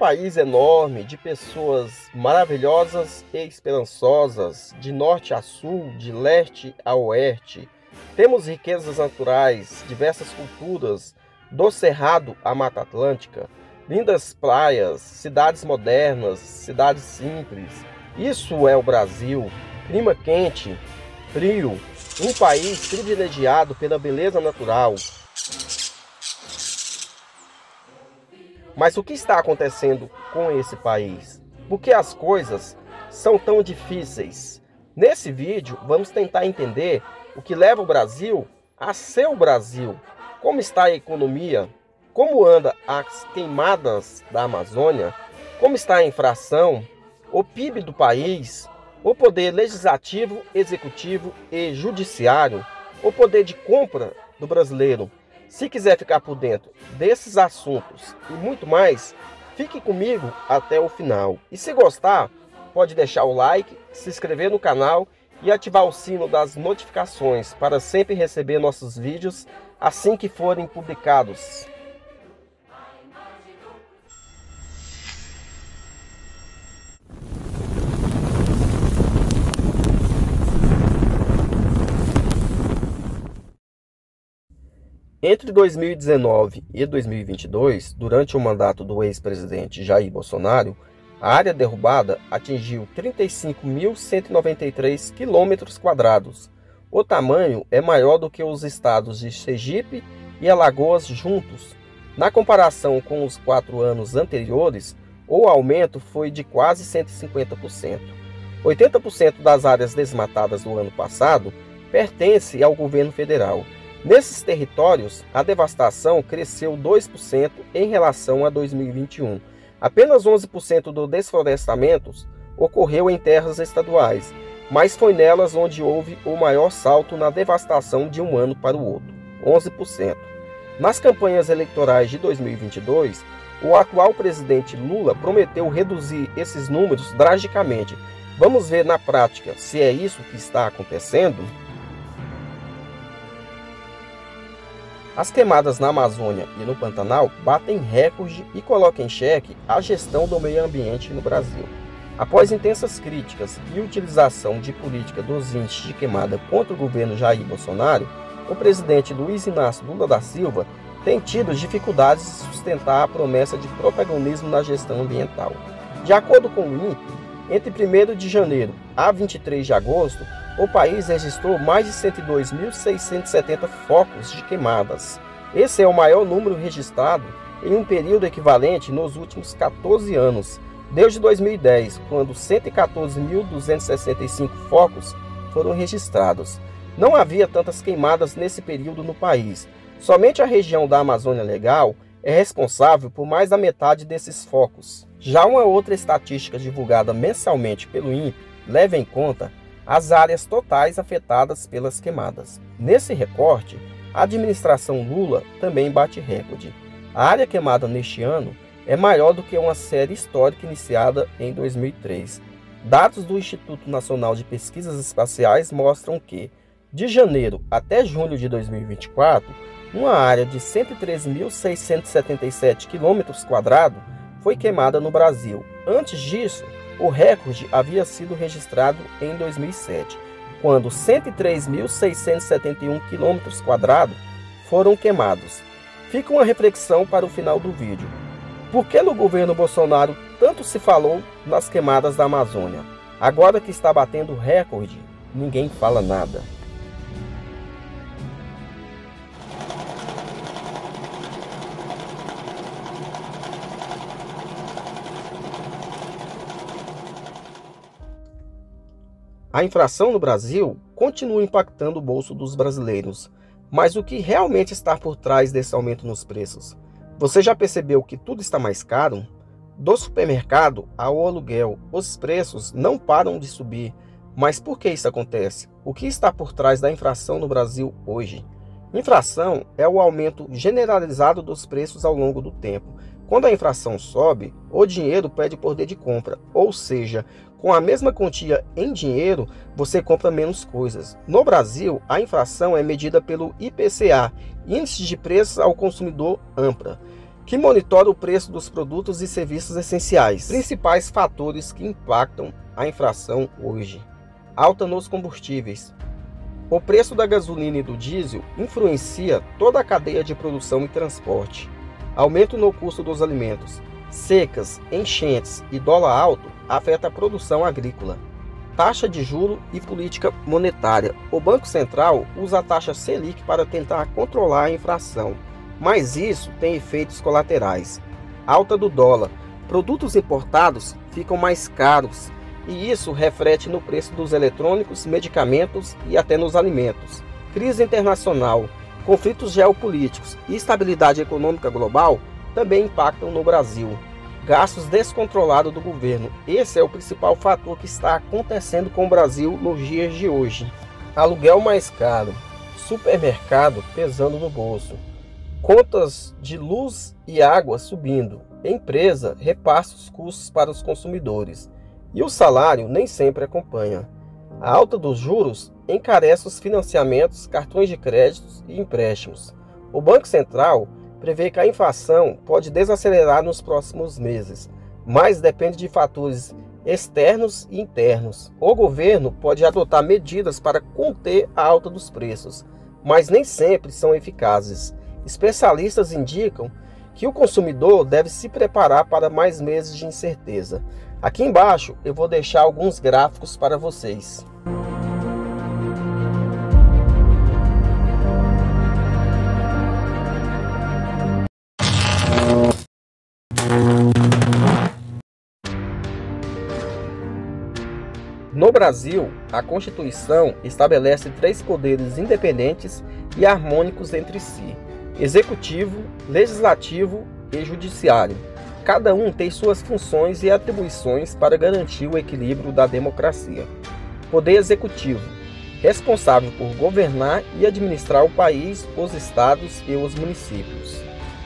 país enorme, de pessoas maravilhosas e esperançosas, de norte a sul, de leste a oeste. Temos riquezas naturais, diversas culturas, do Cerrado à Mata Atlântica, lindas praias, cidades modernas, cidades simples. Isso é o Brasil, clima quente, frio, um país privilegiado pela beleza natural. Mas o que está acontecendo com esse país? Por que as coisas são tão difíceis? Nesse vídeo, vamos tentar entender o que leva o Brasil a ser o Brasil. Como está a economia? Como anda as queimadas da Amazônia? Como está a inflação? O PIB do país? O poder legislativo, executivo e judiciário? O poder de compra do brasileiro? Se quiser ficar por dentro desses assuntos e muito mais, fique comigo até o final. E se gostar, pode deixar o like, se inscrever no canal e ativar o sino das notificações para sempre receber nossos vídeos assim que forem publicados. Entre 2019 e 2022, durante o mandato do ex-presidente Jair Bolsonaro, a área derrubada atingiu 35.193 km². O tamanho é maior do que os estados de Sergipe e Alagoas juntos. Na comparação com os 4 anos anteriores, o aumento foi de quase 150%. 80% das áreas desmatadas do ano passado pertence ao governo federal. Nesses territórios, a devastação cresceu 2% em relação a 2021. Apenas 11% do desflorestamento ocorreu em terras estaduais, mas foi nelas onde houve o maior salto na devastação de um ano para o outro, 11%. Nas campanhas eleitorais de 2022, o atual presidente Lula prometeu reduzir esses números drasticamente. Vamos ver na prática se é isso que está acontecendo? As queimadas na Amazônia e no Pantanal batem recorde e colocam em xeque a gestão do meio ambiente no Brasil. Após intensas críticas e utilização de política dos índices de queimada contra o governo Jair Bolsonaro, o presidente Luiz Inácio Lula da Silva tem tido dificuldades de sustentar a promessa de protagonismo na gestão ambiental. De acordo com o INPE, entre 1º de janeiro a 23 de agosto, o país registrou mais de 102.670 focos de queimadas. Esse é o maior número registrado em um período equivalente nos últimos 14 anos, desde 2010, quando 114.265 focos foram registrados. Não havia tantas queimadas nesse período no país. Somente a região da Amazônia Legal é responsável por mais da metade desses focos. Já uma outra estatística divulgada mensalmente pelo INPE leva em conta as áreas totais afetadas pelas queimadas. Nesse recorte, a administração Lula também bate recorde. A área queimada neste ano é maior do que uma série histórica iniciada em 2003. Dados do Instituto Nacional de Pesquisas Espaciais mostram que, de janeiro até junho de 2024, uma área de 113.677 km² foi queimada no Brasil. Antes disso, o recorde havia sido registrado em 2007, quando 103.671 km² foram queimados. Fica uma reflexão para o final do vídeo. Por que no governo Bolsonaro tanto se falou nas queimadas da Amazônia? Agora que está batendo recorde, ninguém fala nada. A inflação no Brasil continua impactando o bolso dos brasileiros, mas o que realmente está por trás desse aumento nos preços? Você já percebeu que tudo está mais caro? Do supermercado ao aluguel, os preços não param de subir. Mas por que isso acontece? O que está por trás da inflação no Brasil hoje? Inflação é o aumento generalizado dos preços ao longo do tempo. Quando a inflação sobe, o dinheiro perde poder de compra, ou seja, com a mesma quantia em dinheiro, você compra menos coisas. No Brasil, a inflação é medida pelo IPCA, Índice de Preços ao Consumidor AMPRA. que monitora o preço dos produtos e serviços essenciais. Principais fatores que impactam a inflação hoje: alta nos combustíveis. O preço da gasolina e do diesel influencia toda a cadeia de produção e transporte. Aumento no custo dos alimentos, secas, enchentes e dólar alto afeta a produção agrícola. Taxa de juro e política monetária. O Banco Central usa a taxa Selic para tentar controlar a inflação, mas isso tem efeitos colaterais. Alta do dólar. Produtos importados ficam mais caros e isso reflete no preço dos eletrônicos, medicamentos e até nos alimentos. Crise internacional, conflitos geopolíticos e estabilidade econômica global também impactam no Brasil. Gastos descontrolados do governo. Esse é o principal fator que está acontecendo com o Brasil nos dias de hoje. Aluguel mais caro, supermercado pesando no bolso, contas de luz e água subindo, empresa repassa os custos para os consumidores e o salário nem sempre acompanha. A alta dos juros encarece os financiamentos, cartões de créditos e empréstimos. O Banco Central prevê que a inflação pode desacelerar nos próximos meses, mas depende de fatores externos e internos. O governo pode adotar medidas para conter a alta dos preços, mas nem sempre são eficazes. Especialistas indicam que o consumidor deve se preparar para mais meses de incerteza. Aqui embaixo eu vou deixar alguns gráficos para vocês. No Brasil, a Constituição estabelece 3 poderes independentes e harmônicos entre si: Executivo, Legislativo e Judiciário. Cada um tem suas funções e atribuições para garantir o equilíbrio da democracia. Poder Executivo, responsável por governar e administrar o país, os estados e os municípios.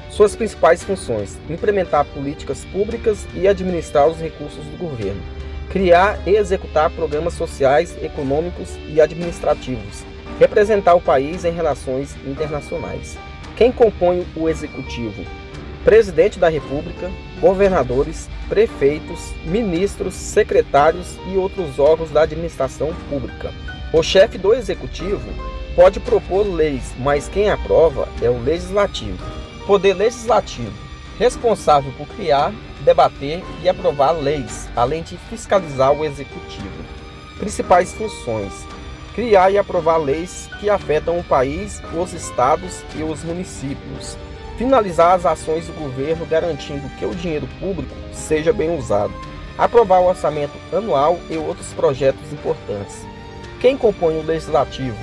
Suas principais funções: implementar políticas públicas e administrar os recursos do governo. Criar e executar programas sociais, econômicos e administrativos. Representar o país em relações internacionais. Quem compõe o Executivo? Presidente da República, governadores, prefeitos, ministros, secretários e outros órgãos da administração pública. O chefe do Executivo pode propor leis, mas quem aprova é o Legislativo. Poder Legislativo, responsável por criar, debater e aprovar leis, além de fiscalizar o Executivo. Principais funções: criar e aprovar leis que afetam o país, os estados e os municípios. Finalizar as ações do governo garantindo que o dinheiro público seja bem usado. Aprovar o orçamento anual e outros projetos importantes. Quem compõe o Legislativo?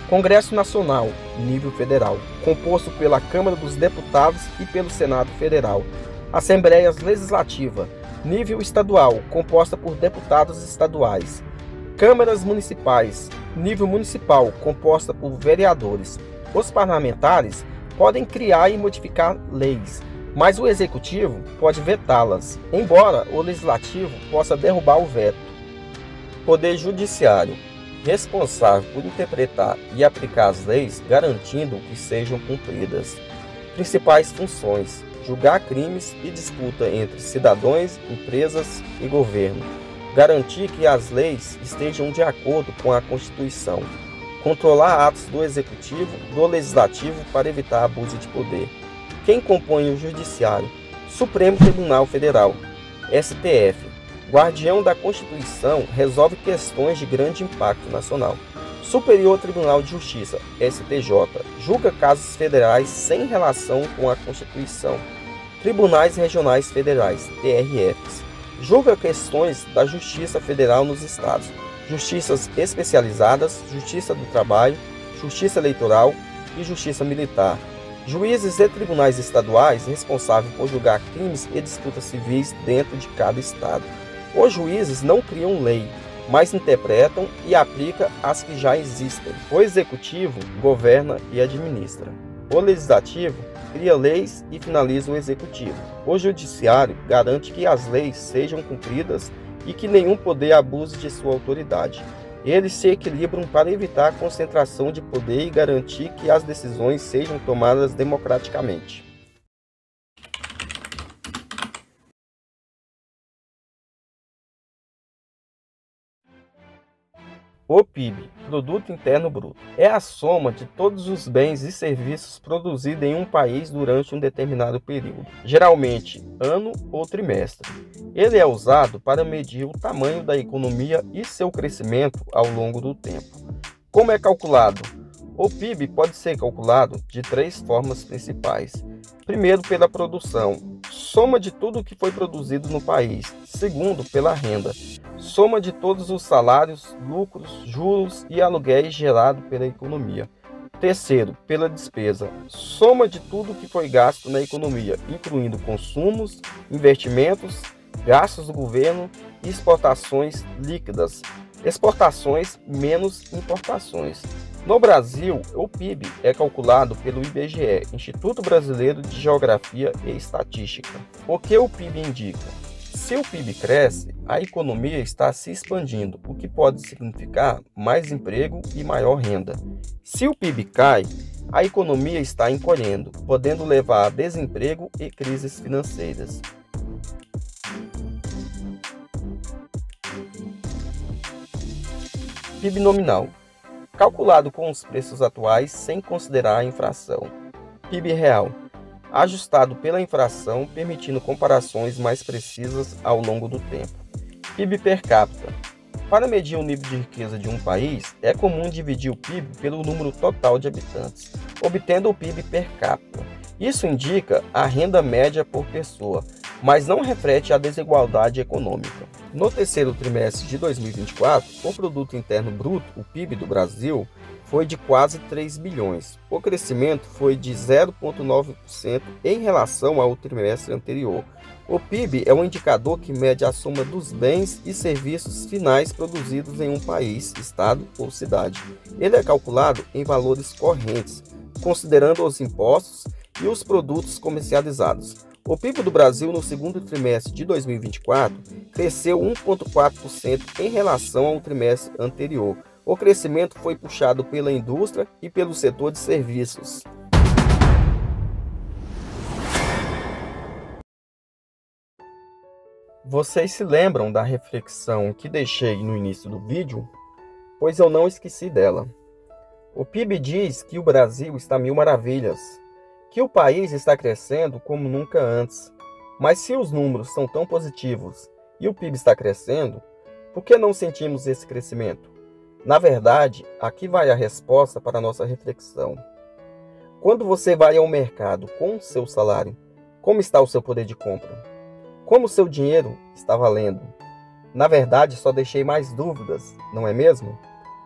Congresso Nacional, nível federal, composto pela Câmara dos Deputados e pelo Senado Federal. Assembleias Legislativa, nível estadual, composta por deputados estaduais. Câmaras Municipais, nível municipal, composta por vereadores. Os parlamentares podem criar e modificar leis, mas o Executivo pode vetá-las, embora o Legislativo possa derrubar o veto. Poder Judiciário, responsável por interpretar e aplicar as leis, garantindo que sejam cumpridas. Principais funções: julgar crimes e disputa entre cidadãos, empresas e governo. Garantir que as leis estejam de acordo com a Constituição. Controlar atos do Executivo, do Legislativo para evitar abuso de poder. Quem compõe o Judiciário? Supremo Tribunal Federal, STF. Guardião da Constituição, resolve questões de grande impacto nacional. Superior Tribunal de Justiça, STJ. Julga casos federais sem relação com a Constituição. Tribunais Regionais Federais, TRFs. Julga questões da Justiça Federal nos estados. Justiças especializadas, Justiça do Trabalho, Justiça Eleitoral e Justiça Militar. Juízes e tribunais estaduais responsáveis por julgar crimes e disputas civis dentro de cada estado. Os juízes não criam lei, mas interpretam e aplicam as que já existem. O Executivo governa e administra. O Legislativo cria leis e finaliza o Executivo. O Judiciário garante que as leis sejam cumpridas e que nenhum poder abuse de sua autoridade. Eles se equilibram para evitar a concentração de poder e garantir que as decisões sejam tomadas democraticamente. O PIB, Produto Interno Bruto, é a soma de todos os bens e serviços produzidos em um país durante um determinado período, geralmente ano ou trimestre. Ele é usado para medir o tamanho da economia e seu crescimento ao longo do tempo. Como é calculado? O PIB pode ser calculado de 3 formas principais. Primeiro, pela produção, soma de tudo que foi produzido no país. Segundo, pela renda, soma de todos os salários, lucros, juros e aluguéis gerados pela economia. Terceiro, pela despesa, soma de tudo que foi gasto na economia, incluindo consumos, investimentos, gastos do governo e exportações líquidas. Exportações menos importações. No Brasil, o PIB é calculado pelo IBGE, Instituto Brasileiro de Geografia e Estatística. O que o PIB indica? Se o PIB cresce, a economia está se expandindo, o que pode significar mais emprego e maior renda. Se o PIB cai, a economia está encolhendo, podendo levar a desemprego e crises financeiras. PIB nominal, calculado com os preços atuais sem considerar a inflação. PIB real, ajustado pela inflação, permitindo comparações mais precisas ao longo do tempo. PIB per capita. Para medir o nível de riqueza de um país, é comum dividir o PIB pelo número total de habitantes, obtendo o PIB per capita. Isso indica a renda média por pessoa, mas não reflete a desigualdade econômica. No terceiro trimestre de 2024, o Produto Interno Bruto, o PIB do Brasil, foi de quase 3 bilhões. O crescimento foi de 0,9% em relação ao trimestre anterior. O PIB é um indicador que mede a soma dos bens e serviços finais produzidos em um país, estado ou cidade. Ele é calculado em valores correntes, considerando os impostos e os produtos comercializados. O PIB do Brasil no segundo trimestre de 2024 cresceu 1,4% em relação ao trimestre anterior. O crescimento foi puxado pela indústria e pelo setor de serviços. Vocês se lembram da reflexão que deixei no início do vídeo? Pois eu não esqueci dela. O PIB diz que o Brasil está a mil maravilhas, que o país está crescendo como nunca antes. Mas se os números são tão positivos e o PIB está crescendo, por que não sentimos esse crescimento? Na verdade, aqui vai a resposta para a nossa reflexão. Quando você vai ao mercado com o seu salário, como está o seu poder de compra? Como o seu dinheiro está valendo? Na verdade, só deixei mais dúvidas, não é mesmo?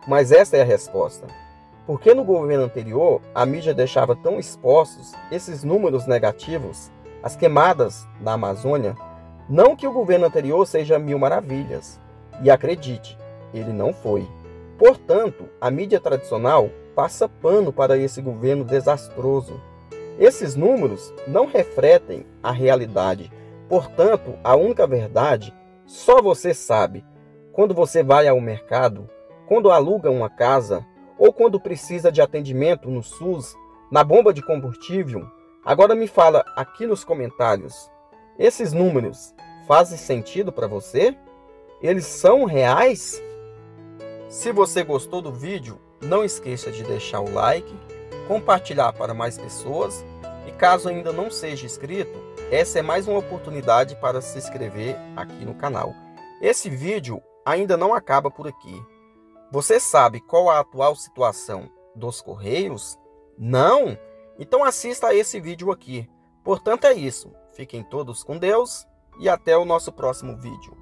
Mas essa é a resposta. Por que no governo anterior a mídia deixava tão expostos esses números negativos, as queimadas na Amazônia? Não que o governo anterior seja mil maravilhas, e acredite, ele não foi. Portanto, a mídia tradicional passa pano para esse governo desastroso. Esses números não refletem a realidade, portanto, a única verdade só você sabe. Quando você vai ao mercado, quando aluga uma casa, ou quando precisa de atendimento no SUS, na bomba de combustível. Agora me fala aqui nos comentários, esses números fazem sentido para você? Eles são reais? Se você gostou do vídeo, não esqueça de deixar o like, compartilhar para mais pessoas e caso ainda não seja inscrito, essa é mais uma oportunidade para se inscrever aqui no canal. Esse vídeo ainda não acaba por aqui. Você sabe qual a atual situação dos Correios? Não? Então assista a esse vídeo aqui. Portanto é isso. Fiquem todos com Deus e até o nosso próximo vídeo.